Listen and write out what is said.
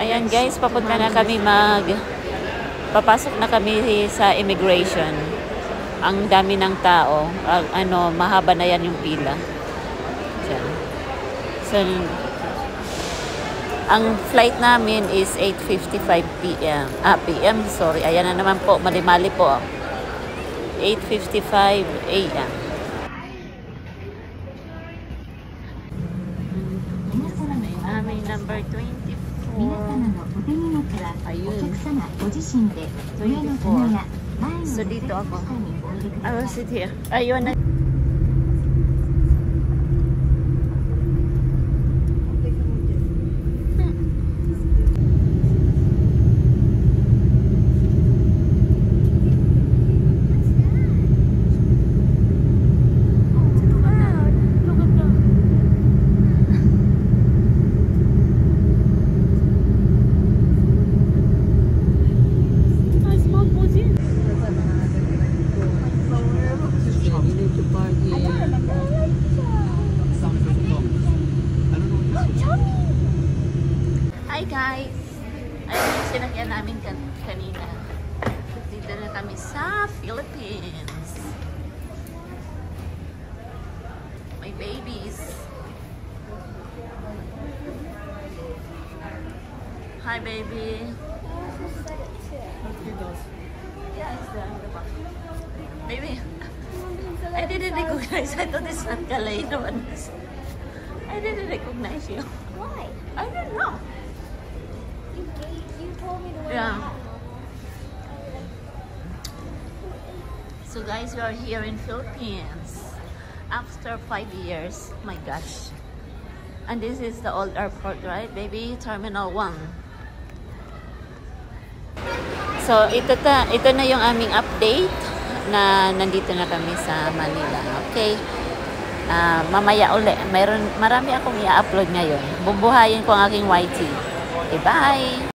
Ayan guys, papunta na kami papasok na kami sa immigration. Ang dami ng tao. Mahaba na yan yung pila. Diyan. So, ang flight namin is 8:55 p.m. PM, sorry. Ayan na naman po, mali-mali po. 8:55 a.m. May number 24. Ayun. 24. So, dito ako. I will sit here. Ayun na. Hi guys! Ayun yung sinakyan namin kanina. Dito na kami sa Philippines. My babies. Hi baby. Yeah, it's there. Baby, I didn't recognize. I thought it's not Kalay naman. I didn't recognize you. Why? I don't know. You told me to wear Yeah. a hat. So guys, we are here in Philippines after 5 years. My gosh. And this is the old airport, right, baby? Terminal 1. So ito na yung aming update na nandito na kami sa Manila. Okay. Mamaya uli. Marami akong i-upload ngayon. Bubuhayin ko ang aking YT. Okay, bye!